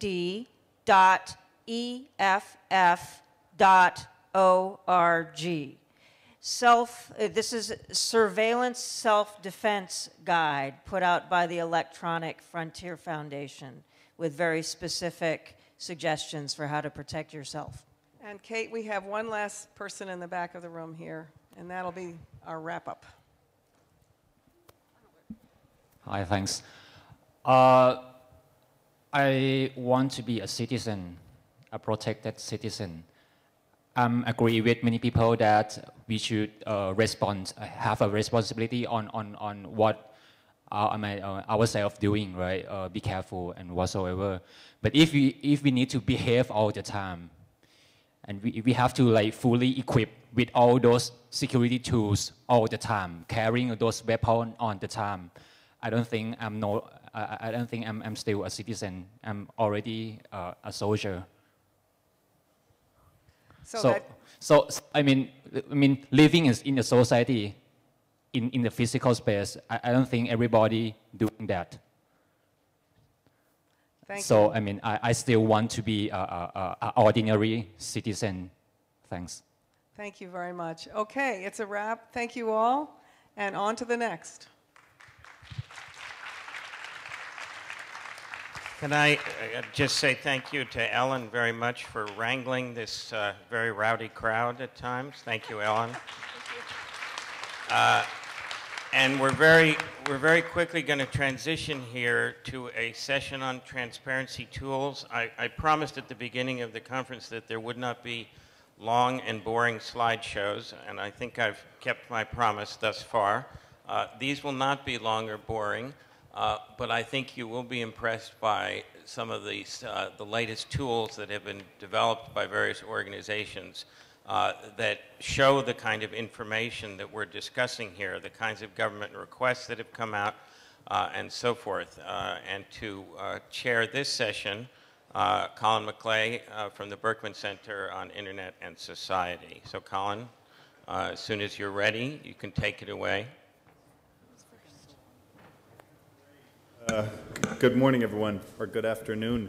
sd.eff.org. This is Surveillance Self-Defense Guide put out by the Electronic Frontier Foundation with very specific suggestions for how to protect yourself. And Kate, we have one last person in the back of the room here, and that'll be our wrap-up. Hi, thanks. I want to be a citizen, a protected citizen. I agree with many people that we should have a responsibility on what ourselves doing, right? Be careful and whatsoever. But if we need to behave all the time, and we have to like fully equip with all those security tools all the time, carrying those weapons all the time, I don't think I'm still a citizen. I'm already a soldier. So I mean, living in a society, in the physical space, I don't think everybody doing that. Thank so you. I mean, I still want to be a ordinary citizen. Thanks. Thank you very much. Okay, it's a wrap. Thank you all, and on to the next. Can I just say thank you to Ellen very much for wrangling this very rowdy crowd at times. Thank you, Ellen. And we're very quickly going to transition here to a session on transparency tools. I promised at the beginning of the conference that there would not be long and boring slideshows, and I think I've kept my promise thus far. These will not be long or boring. But I think you will be impressed by some of these, the latest tools that have been developed by various organizations that show the kind of information that we're discussing here, the kinds of government requests that have come out, and so forth. And to chair this session, Colin Maclay from the Berkman Center on Internet and Society. So Colin, as soon as you're ready, you can take it away. Good morning, everyone, or good afternoon.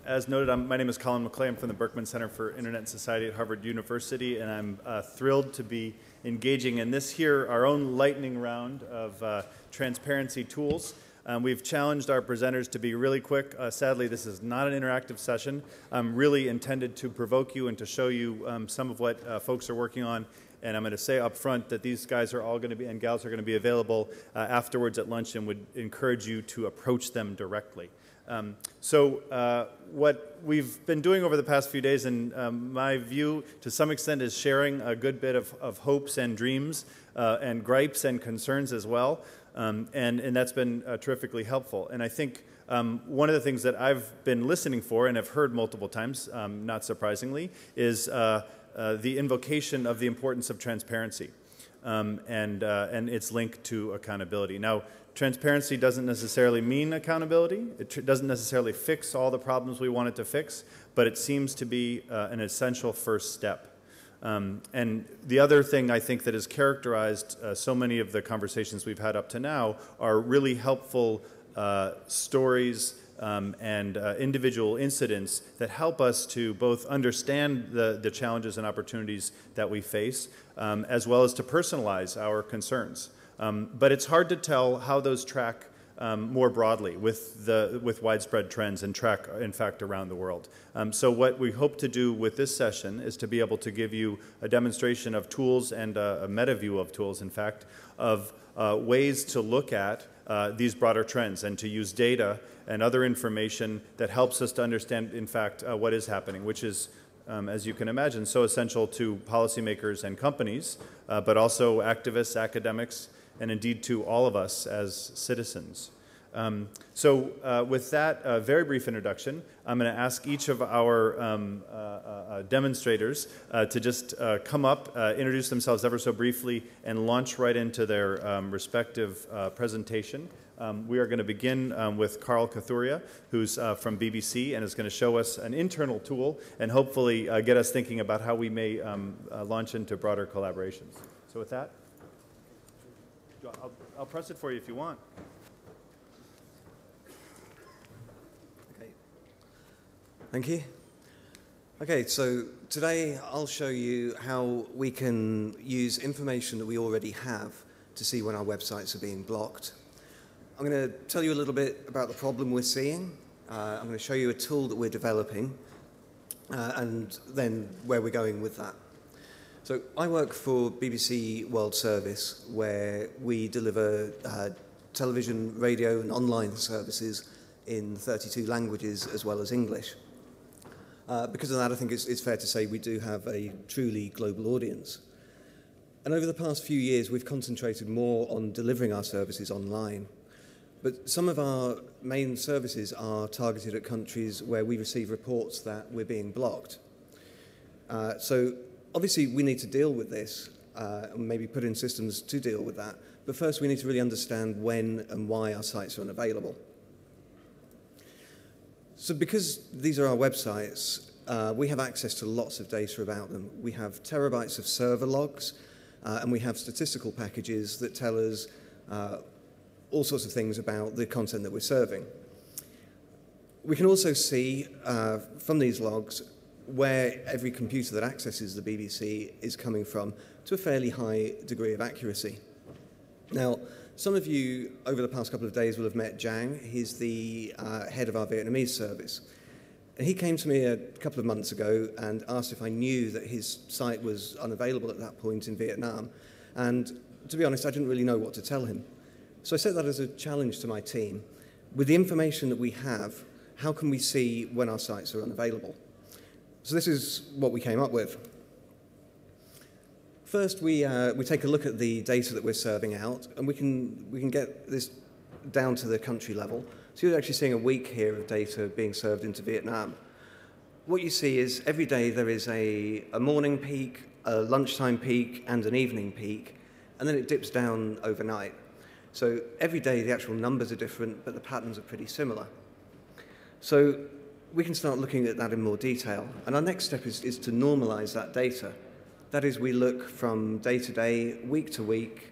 As noted, my name is Colin Maclay. I'm from the Berkman Center for Internet and Society at Harvard University, and I'm thrilled to be engaging in this here, our own lightning round of transparency tools. We've challenged our presenters to be really quick. Sadly, this is not an interactive session. I'm really intended to provoke you and to show you some of what folks are working on. And I'm going to say up front that these guys are all going to be, and gals are going to be available afterwards at lunch, and would encourage you to approach them directly. What we've been doing over the past few days, and my view to some extent, is sharing a good bit of hopes and dreams and gripes and concerns as well. And that's been terrifically helpful. And I think one of the things that I've been listening for and have heard multiple times, not surprisingly, is the invocation of the importance of transparency and its link to accountability. Now, transparency doesn't necessarily mean accountability. It doesn't necessarily fix all the problems we want it to fix, but it seems to be an essential first step. And the other thing I think that has characterized so many of the conversations we've had up to now are really helpful stories and individual incidents that help us to both understand the challenges and opportunities that we face, as well as to personalize our concerns. But it's hard to tell how those track more broadly with widespread trends and track, in fact, around the world. So what we hope to do with this session is to be able to give you a demonstration of tools and a meta view of tools, in fact, of ways to look at these broader trends and to use data and other information that helps us to understand, in fact, what is happening, which is, as you can imagine, so essential to policymakers and companies, but also activists, academics, and indeed to all of us as citizens. With that very brief introduction, I'm going to ask each of our demonstrators to just come up, introduce themselves ever so briefly, and launch right into their respective presentation. We are going to begin with Karl Kathuria, who's from BBC and is going to show us an internal tool and hopefully get us thinking about how we may launch into broader collaborations. So with that, I'll press it for you if you want. Okay. Thank you. Okay, so today I'll show you how we can use information that we already have to see when our websites are being blocked. I'm going to tell you a little bit about the problem we're seeing. I'm going to show you a tool that we're developing, and then where we're going with that. So I work for BBC World Service, where we deliver television, radio, and online services in 32 languages as well as English. Because of that, I think it's fair to say we do have a truly global audience. And over the past few years, we've concentrated more on delivering our services online. But some of our main services are targeted at countries where we receive reports that we're being blocked. So obviously, we need to deal with this and maybe put in systems to deal with that. But first, we need to really understand when and why our sites are unavailable. So because these are our websites, we have access to lots of data about them. We have terabytes of server logs, and we have statistical packages that tell us all sorts of things about the content that we're serving. We can also see from these logs where every computer that accesses the BBC is coming from to a fairly high degree of accuracy. Now, some of you over the past couple of days will have met Giang. He's the head of our Vietnamese service. And he came to me a couple of months ago and asked if I knew that his site was unavailable at that point in Vietnam. And to be honest, I didn't really know what to tell him. So I set that as a challenge to my team. With the information that we have, how can we see when our sites are unavailable? So this is what we came up with. First, we take a look at the data that we're serving out, and we can get this down to the country level. So you're actually seeing a week here of data being served into Vietnam. What you see is every day there is a morning peak, a lunchtime peak, and an evening peak, and then it dips down overnight. So every day the actual numbers are different, but the patterns are pretty similar. So we can start looking at that in more detail. And our next step is to normalize that data. That is, we look from day to day, week to week,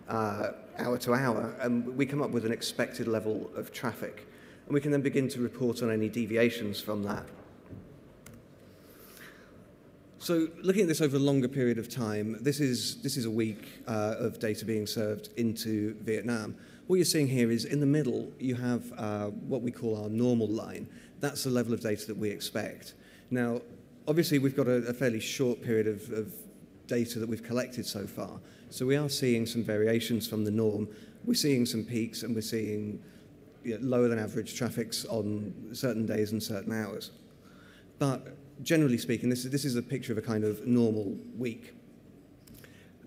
hour to hour, and we come up with an expected level of traffic. And we can then begin to report on any deviations from that. So looking at this over a longer period of time, this is a week of data being served into Vietnam. What you're seeing here is in the middle, you have what we call our normal line. That's the level of data that we expect. Now, obviously, we've got a fairly short period of data that we've collected so far. So we are seeing some variations from the norm. We're seeing some peaks, and we're seeing lower than average traffics on certain days and certain hours. But generally speaking, this is a picture of a kind of normal week.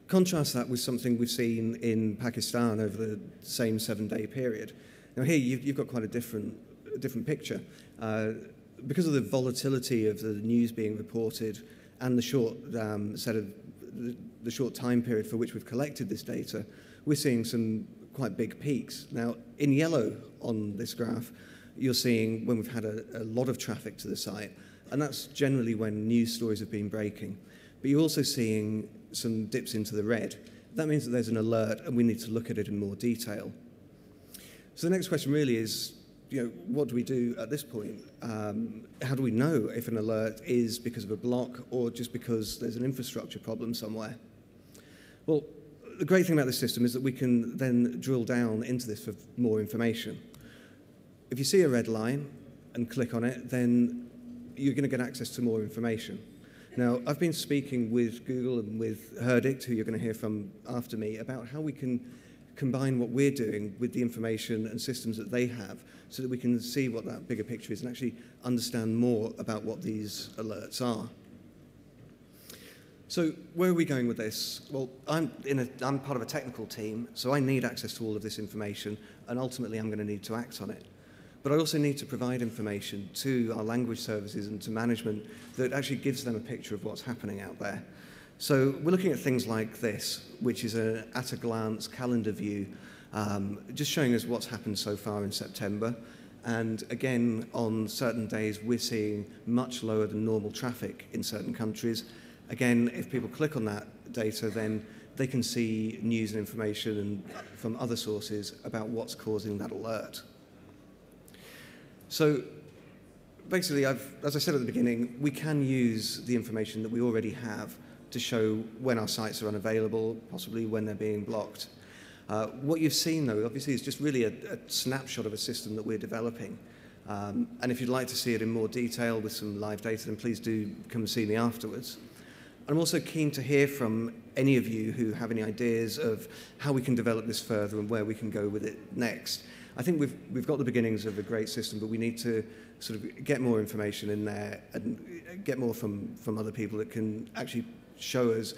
Contrast that with something we've seen in Pakistan over the same 7-day period. Now here you've got quite a different picture. Because of the volatility of the news being reported and the short the short time period for which we've collected this data, we're seeing some quite big peaks. Now, in yellow on this graph, you're seeing when we've had a lot of traffic to the site, and that's generally when news stories have been breaking. But you're also seeing some dips into the red. That means that there's an alert, and we need to look at it in more detail. So the next question really is, what do we do at this point? How do we know if an alert is because of a block or just because there's an infrastructure problem somewhere? Well, the great thing about this system is that we can then drill down into this for more information. If you see a red line and click on it, then you're going to get access to more information. Now, I've been speaking with Google and with Herdict, who you're going to hear from after me, about how we can combine what we're doing with the information and systems that they have so that we can see what that bigger picture is and actually understand more about what these alerts are. So where are we going with this? Well, I'm part of a technical team, so I need access to all of this information, and ultimately I'm going to need to act on it. But I also need to provide information to our language services and to management that actually gives them a picture of what's happening out there. So we're looking at things like this, which is an at-a-glance calendar view, just showing us what's happened so far in September. And again, on certain days, we're seeing much lower than normal traffic in certain countries. Again, if people click on that data, then they can see news and information from other sources about what's causing that alert. So basically, as I said at the beginning, we can use the information that we already have to show when our sites are unavailable, possibly when they're being blocked. What you've seen, though, obviously, is just really a snapshot of a system that we're developing. And if you'd like to see it in more detail with some live data, then please do come and see me afterwards. I'm also keen to hear from any of you who have any ideas of how we can develop this further and where we can go with it next. I think we've got the beginnings of a great system, but we need to sort of get more information in there and get more from other people that can actually show us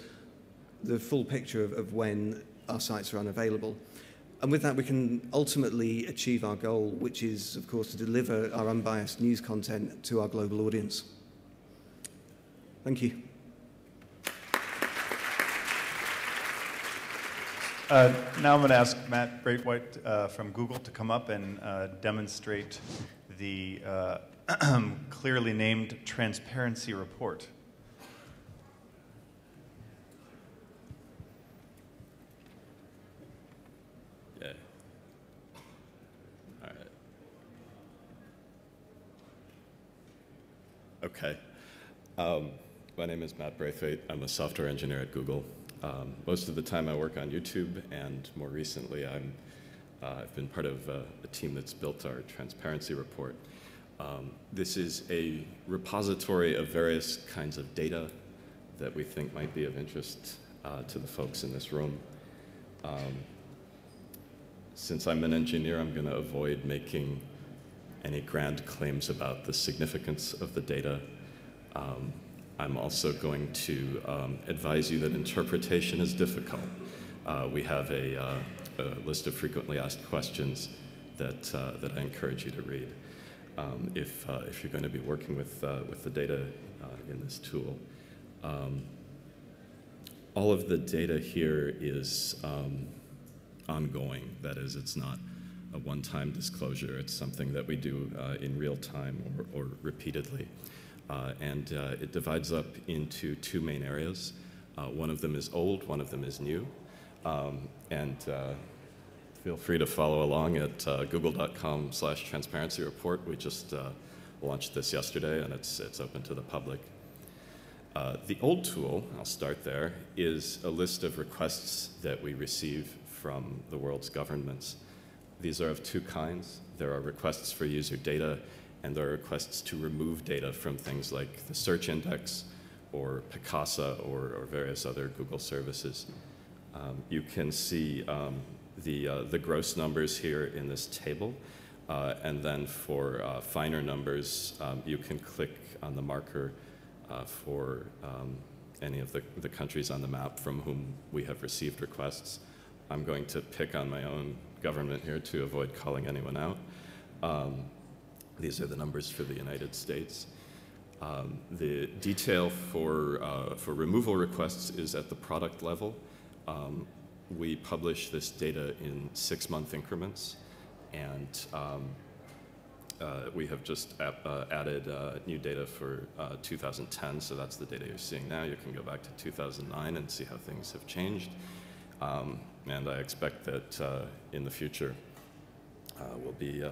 the full picture of when our sites are unavailable. And with that, we can ultimately achieve our goal, which is, of course, to deliver our unbiased news content to our global audience. Thank you. Now I'm going to ask Matt Braithwaite from Google to come up and demonstrate the clearly named transparency report. Yeah. All right. Okay. My name is Matt Braithwaite. I'm a software engineer at Google. Most of the time I work on YouTube, and more recently I've been part of a team that's built our transparency report. This is a repository of various kinds of data that we think might be of interest to the folks in this room. Since I'm an engineer, I'm going to avoid making any grand claims about the significance of the data. I'm also going to advise you that interpretation is difficult. We have a list of frequently asked questions that I encourage you to read if you're going to be working with the data in this tool. All of the data here is ongoing. That is, it's not a one-time disclosure. It's something that we do in real time or repeatedly. And it divides up into two main areas. One of them is old, one of them is new. Feel free to follow along at google.com/transparency report. We just launched this yesterday, and it's open to the public. The old tool, I'll start there, is a list of requests that we receive from the world's governments. These are of two kinds. There are requests for user data, and there are requests to remove data from things like the search index or Picasa or various other Google services. You can see the gross numbers here in this table, and then for finer numbers, you can click on the marker for any of the countries on the map from whom we have received requests. I'm going to pick on my own government here to avoid calling anyone out. These are the numbers for the United States. The detail for removal requests is at the product level. We publish this data in 6-month increments, and we have just added new data for 2010, so that's the data you're seeing now. You can go back to 2009 and see how things have changed. And I expect that in the future we'll be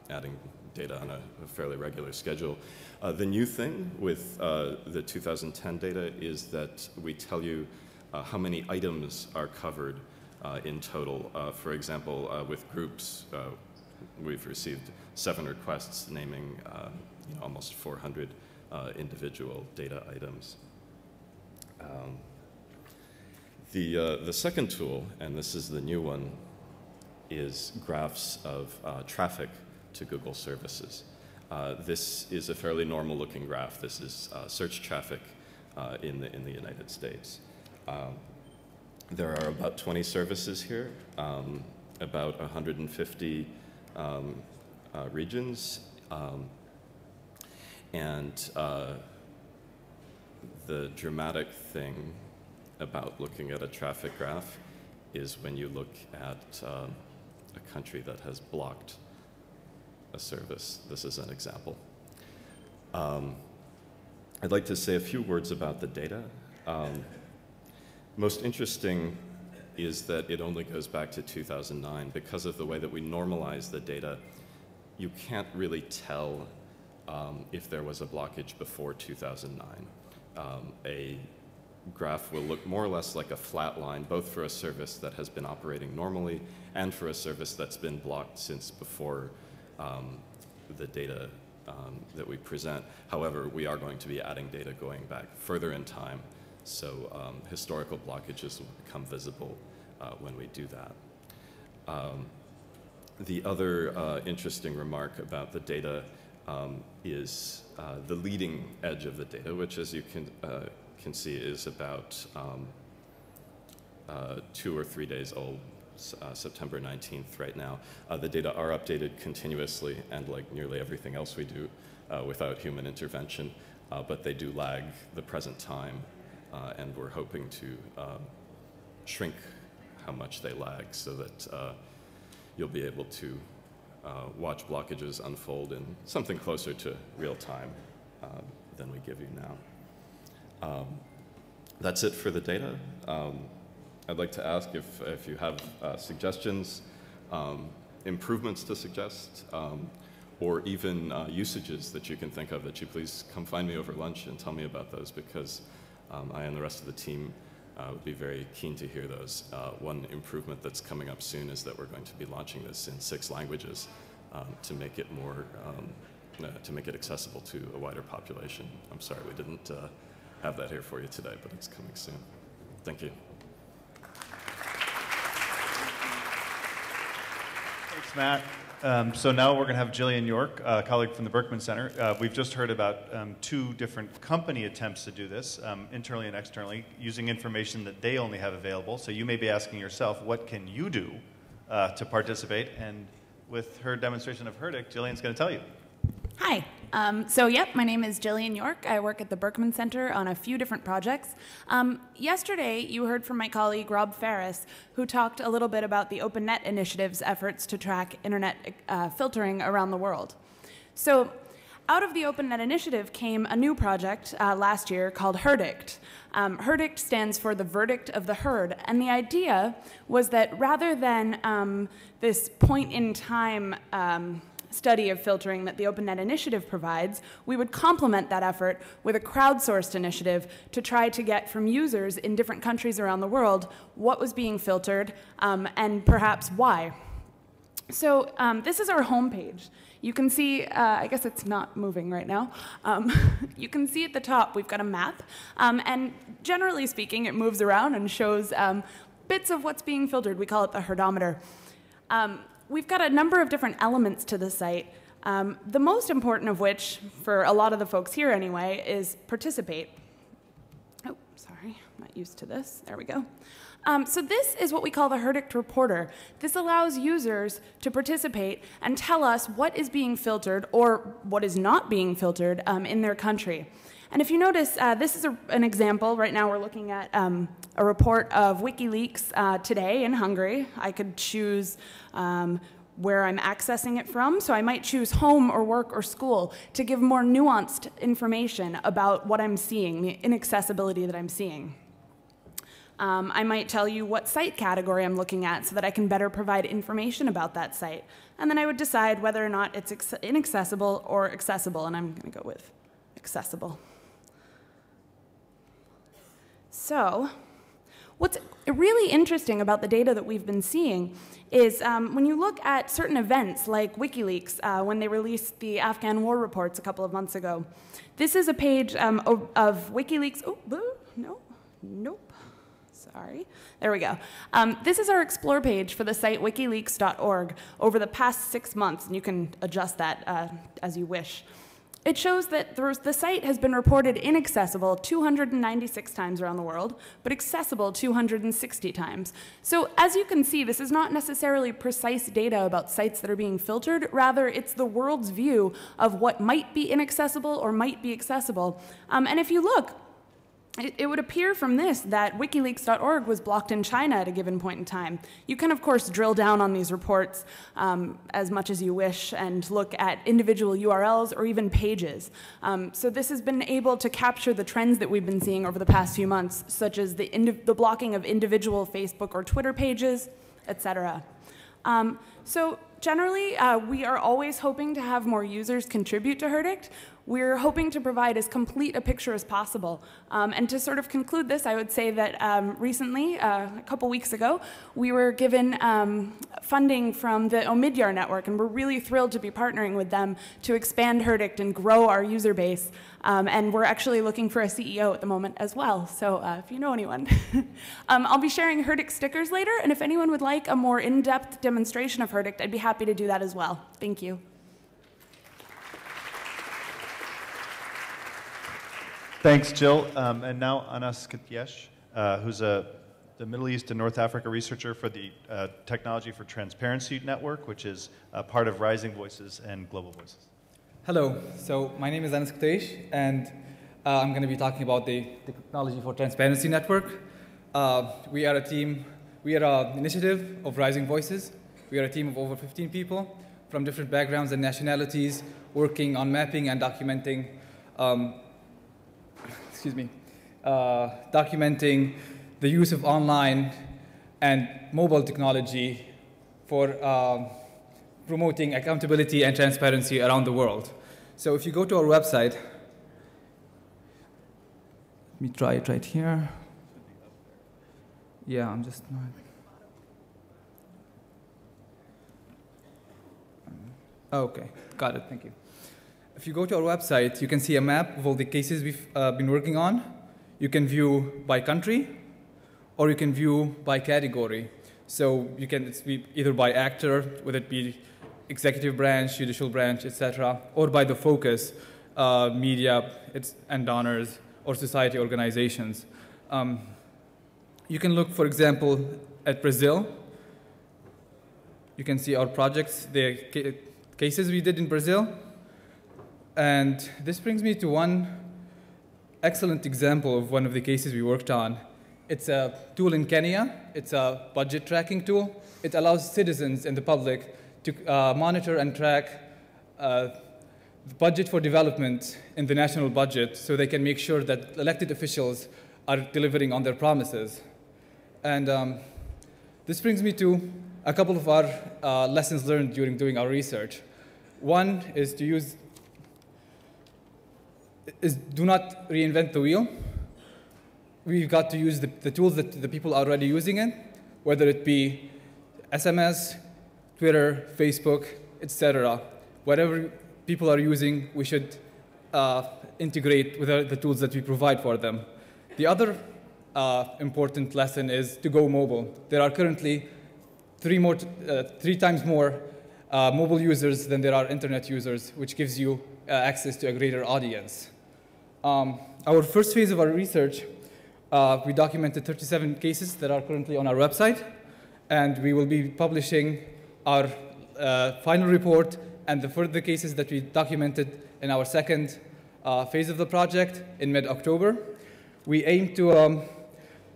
adding data on a fairly regular schedule. The new thing with the 2010 data is that we tell you how many items are covered in total. For example, with groups, we've received 7 requests naming almost 400 individual data items. The second tool, and this is the new one, is graphs of traffic to Google services. This is a fairly normal looking graph. This is search traffic in the United States. There are about 20 services here, about 150 regions, and the dramatic thing about looking at a traffic graph is when you look at a country that has blocked a service. This is an example. I'd like to say a few words about the data. Most interesting is that it only goes back to 2009. Because of the way that we normalize the data, you can't really tell if there was a blockage before 2009. A graph will look more or less like a flat line, both for a service that has been operating normally and for a service that's been blocked since before the data that we present. However, we are going to be adding data going back further in time, so historical blockages will become visible when we do that. The other interesting remark about the data is the leading edge of the data, which, as you can see, is about 2 or 3 days old, September 19th right now. The data are updated continuously, and like nearly everything else we do without human intervention, but they do lag the present time, and we're hoping to shrink how much they lag so that you'll be able to watch blockages unfold in something closer to real time than we give you now. That's it for the data. I'd like to ask if you have suggestions, improvements to suggest, or even usages that you can think of, that you please come find me over lunch and tell me about those, because I and the rest of the team would be very keen to hear those. One improvement that's coming up soon is that we're going to be launching this in 6 languages to make it more, to make it accessible to a wider population. I'm sorry we didn't have that here for you today, but it's coming soon. Thank you. Thanks, Matt. So now we're going to have Jillian York, a colleague from the Berkman Center. We've just heard about 2 different company attempts to do this, internally and externally, using information that they only have available. So you may be asking yourself, what can you do to participate? And with her demonstration of HERDIC, Jillian's going to tell you. Hi. My name is Jillian York. I work at the Berkman Center on a few different projects. Yesterday, you heard from my colleague, Rob Ferris, who talked a little bit about the OpenNet initiative's efforts to track internet filtering around the world. So out of the OpenNet initiative came a new project last year called HERDICT. HERDICT stands for the verdict of the herd, and the idea was that rather than this point-in-time study of filtering that the OpenNet initiative provides, we would complement that effort with a crowdsourced initiative to try to get from users in different countries around the world what was being filtered and perhaps why. So this is our homepage. You can see, I guess it's not moving right now. You can see at the top we've got a map, and generally speaking it moves around and shows bits of what's being filtered. We call it the herdometer. We've got a number of different elements to the site, the most important of which, for a lot of the folks here anyway, is participate. Oh, sorry, I'm not used to this. There we go. So this is what we call the HERDICT reporter. This allows users to participate and tell us what is being filtered or what is not being filtered in their country. And if you notice, this is an example. Right now we're looking at a report of WikiLeaks today in Hungary. I could choose where I'm accessing it from, so I might choose home or work or school to give more nuanced information about what I'm seeing, the inaccessibility that I'm seeing. I might tell you what site category I'm looking at so that I can better provide information about that site. And then I would decide whether or not it's inaccessible or accessible, and I'm going to go with accessible. So what's really interesting about the data that we've been seeing is when you look at certain events like WikiLeaks, when they released the Afghan war reports a couple of months ago. This is a page of WikiLeaks. Oh, no, nope. Sorry. There we go. This is our explore page for the site wikileaks.org over the past 6 months, and you can adjust that as you wish. It shows that the site has been reported inaccessible 296 times around the world, but accessible 260 times. So as you can see, this is not necessarily precise data about sites that are being filtered. Rather, it's the world's view of what might be inaccessible or might be accessible. And if you look, it would appear from this that wikileaks.org was blocked in China at a given point in time. You can, of course, drill down on these reports as much as you wish and look at individual URLs or even pages. So this has been able to capture the trends that we've been seeing over the past few months, such as the blocking of individual Facebook or Twitter pages, etc. So generally, we are always hoping to have more users contribute to Herdict. We're hoping to provide as complete a picture as possible. And to sort of conclude this, I would say that recently, a couple weeks ago, we were given funding from the Omidyar network, and we're really thrilled to be partnering with them to expand Herdict and grow our user base. And we're actually looking for a CEO at the moment as well, so if you know anyone. I'll be sharing Herdict stickers later, and if anyone would like a more in-depth demonstration of Herdict, I'd be happy to do that as well. Thank you. Thanks, Jill. And now Anas Qtiesh, who's the Middle East and North Africa researcher for the Technology for Transparency Network, which is part of Rising Voices and Global Voices. Hello. So my name is Anas Qtiesh, and I'm going to be talking about the Technology for Transparency Network. We are a team. We are an initiative of Rising Voices. We are a team of over 15 people from different backgrounds and nationalities working on mapping and documenting documenting the use of online and mobile technology for promoting accountability and transparency around the world. So if you go to our website, let me try it right here. Yeah, I'm just not. Okay, got it, thank you. If you go to our website, you can see a map of all the cases we've been working on. You can view by country, or you can view by category. So you can be either by actor, whether it be executive branch, judicial branch, etc., or by the focus, media and donors, or society organizations. You can look, for example, at Brazil. You can see our projects, the cases we did in Brazil. And this brings me to one excellent example of one of the cases we worked on. It's a tool in Kenya. It's a budget tracking tool. It allows citizens and the public to monitor and track the budget for development in the national budget so they can make sure that elected officials are delivering on their promises. And this brings me to a couple of our lessons learned during doing our research. One is do not reinvent the wheel. We've got to use the tools that the people are already using it, whether it be SMS, Twitter, Facebook, etc. Whatever people are using, we should integrate with the tools that we provide for them. The other important lesson is to go mobile. There are currently three times more mobile users than there are internet users, which gives you access to a greater audience. Our first phase of our research, we documented 37 cases that are currently on our website, and we will be publishing our final report and the further cases that we documented in our second phase of the project in mid-October. We aim to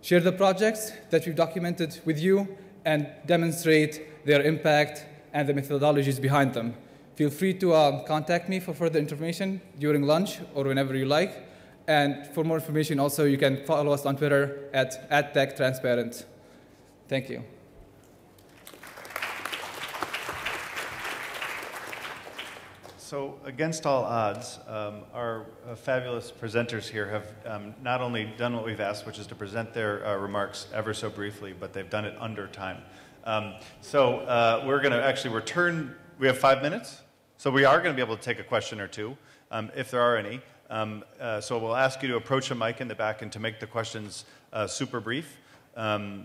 share the projects that we've documented with you and demonstrate their impact and the methodologies behind them. Feel free to contact me for further information during lunch or whenever you like. And for more information, also, you can follow us on Twitter at @TechTransparent. Thank you. So against all odds, our fabulous presenters here have not only done what we've asked, which is to present their remarks ever so briefly, but they've done it under time. So we're going to actually return. We have 5 minutes, so we are going to be able to take a question or two, if there are any. So we'll ask you to approach a mic in the back and to make the questions super brief,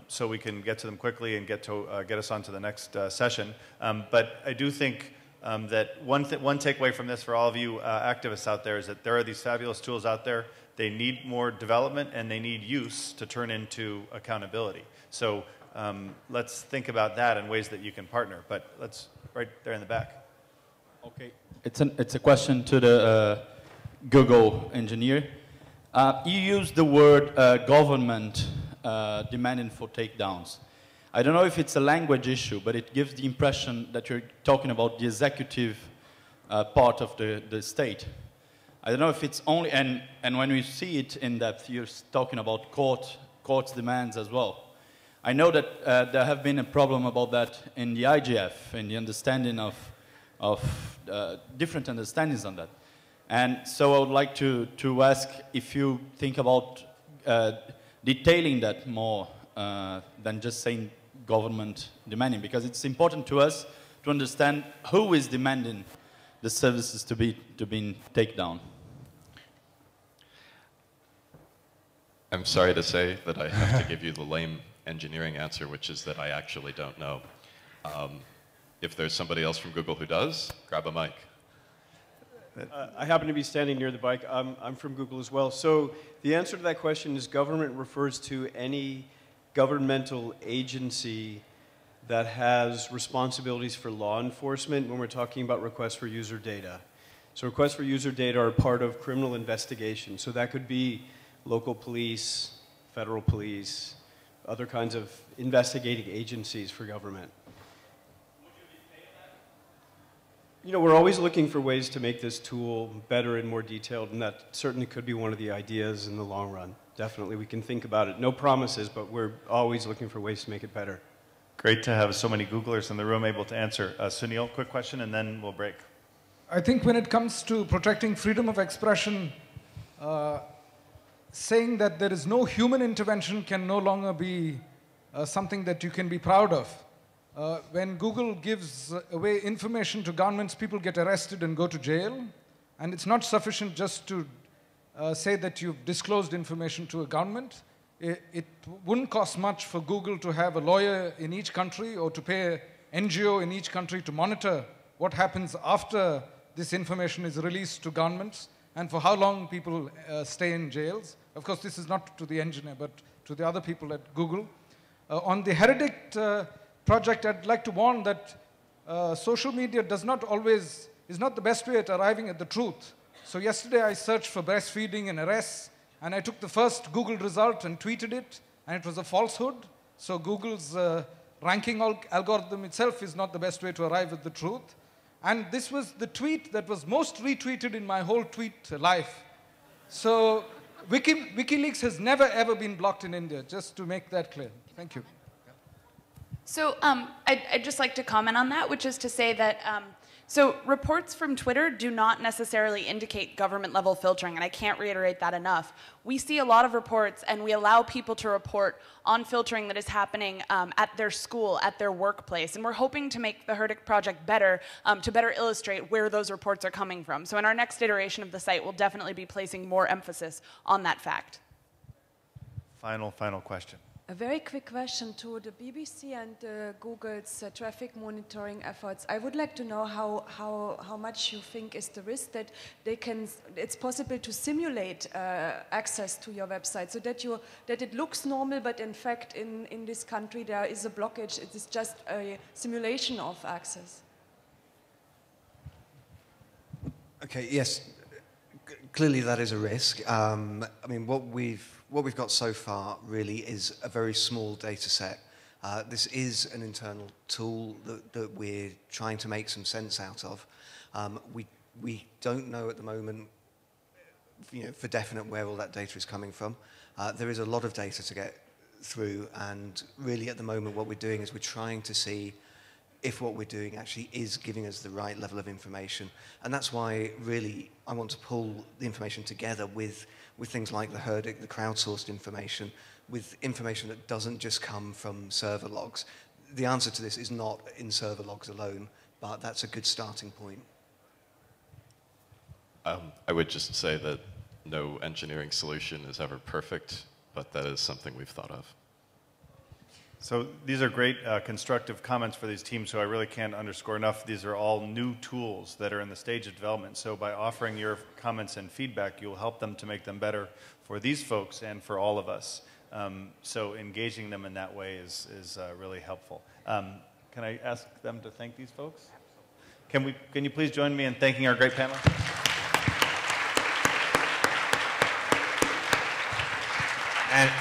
so we can get to them quickly and get us on to the next session. But I do think that one takeaway from this for all of you activists out there is that there are these fabulous tools out there. They need more development and they need use to turn into accountability. So let's think about that and ways that you can partner. But let's right there in the back. Okay, it's a question to the Google engineer. You use the word government demanding for takedowns. I don't know if it's a language issue, but it gives the impression that you're talking about the executive part of the state. I don't know if it's only, and when we see it in depth, you're talking about court's demands as well. I know that there have been a problem about that in the IGF, in the understanding of different understandings on that. And so I would like to ask if you think about detailing that more than just saying government demanding, because it's important to us to understand who is demanding the services to be taken down. I'm sorry to say that I have to give you the lame engineering answer, which is that I actually don't know. If there's somebody else from Google who does, grab a mic. I happen to be standing near the bike. I'm from Google as well. So the answer to that question is government refers to any governmental agency that has responsibilities for law enforcement when we're talking about requests for user data. So requests for user data are part of criminal investigation. So that could be local police, federal police, other kinds of investigating agencies for government. You know, we're always looking for ways to make this tool better and more detailed, and that certainly could be one of the ideas in the long run. Definitely, we can think about it. No promises, but we're always looking for ways to make it better. Great to have so many Googlers in the room able to answer. Sunil, quick question, and then we'll break. I think when it comes to protecting freedom of expression, saying that there is no human intervention can no longer be something that you can be proud of. When Google gives away information to governments, people get arrested and go to jail. And it's not sufficient just to say that you've disclosed information to a government. It wouldn't cost much for Google to have a lawyer in each country or to pay an NGO in each country to monitor what happens after this information is released to governments and for how long people stay in jails. Of course, this is not to the engineer, but to the other people at Google. On the Heredict project, I'd like to warn that social media is not the best way at arriving at the truth. So yesterday I searched for breastfeeding and arrests, and I took the first Google result and tweeted it, and it was a falsehood. So Google's ranking algorithm itself is not the best way to arrive at the truth. And this was the tweet that was most retweeted in my whole tweet life. So WikiLeaks has never ever been blocked in India, just to make that clear. Thank you. So I'd just like to comment on that, which is to say that so reports from Twitter do not necessarily indicate government-level filtering, and I can't reiterate that enough. We see a lot of reports, and we allow people to report on filtering that is happening at their school, at their workplace, and we're hoping to make the Heredict project better, to better illustrate where those reports are coming from. So in our next iteration of the site, we'll definitely be placing more emphasis on that fact. Final question. A very quick question to the BBC and Google's traffic monitoring efforts. I would like to know how much you think is the risk that it's possible to simulate access to your website so that it looks normal, but in fact in this country there is a blockage. It is just a simulation of access. Okay, yes, clearly that is a risk. I mean, what we've got so far really is a very small data set. This is an internal tool that we're trying to make some sense out of. We don't know at the moment, for definite where all that data is coming from. There is a lot of data to get through, and really at the moment what we're doing is we're trying to see if what we're doing actually is giving us the right level of information. And that's why really I want to pull the information together with things like the Heredict, the crowdsourced information, with information that doesn't just come from server logs. The answer to this is not in server logs alone, but that's a good starting point. I would just say that no engineering solution is ever perfect, but that is something we've thought of. So these are great constructive comments for these teams, so I really can't underscore enough. These are all new tools that are in the stage of development. So by offering your comments and feedback, you'll help them to make them better for these folks and for all of us. So engaging them in that way is really helpful. Can I ask them to thank these folks? Can you please join me in thanking our great panel? And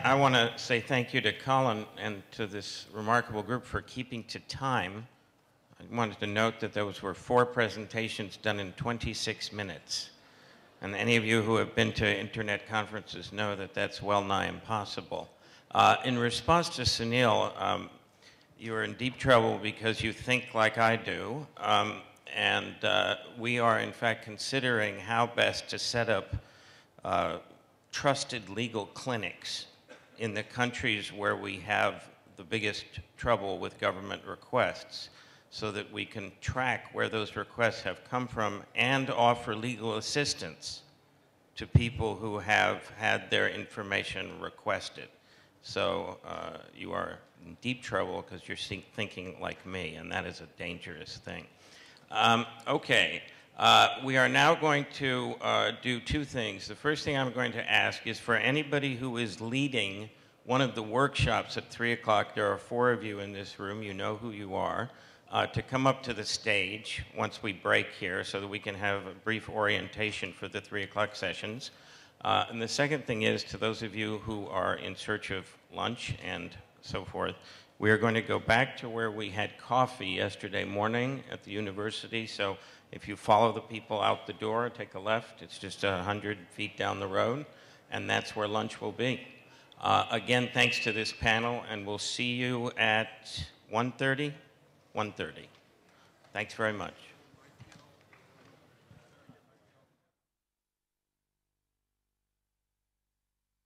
I want to say thank you to Colin and to this remarkable group for keeping to time. I wanted to note that those were 4 presentations done in 26 minutes. And any of you who have been to internet conferences know that that's well nigh impossible. In response to Sunil, you are in deep trouble because you think like I do. We are, in fact, considering how best to set up trusted legal clinics in the countries where we have the biggest trouble with government requests, so that we can track where those requests have come from and offer legal assistance to people who have had their information requested. So you are in deep trouble because you're thinking like me, and that is a dangerous thing. Okay, we are now going to do two things. The first thing I'm going to ask is for anybody who is leading one of the workshops at 3 o'clock, there are 4 of you in this room, you know who you are, to come up to the stage once we break here so that we can have a brief orientation for the 3 o'clock sessions. And the second thing is, to those of you who are in search of lunch and so forth, we are going to go back to where we had coffee yesterday morning at the university. So if you follow the people out the door, take a left, it's just 100 feet down the road, and that's where lunch will be. Again, thanks to this panel, and we'll see you at 1:30? 1:30. Thanks very much.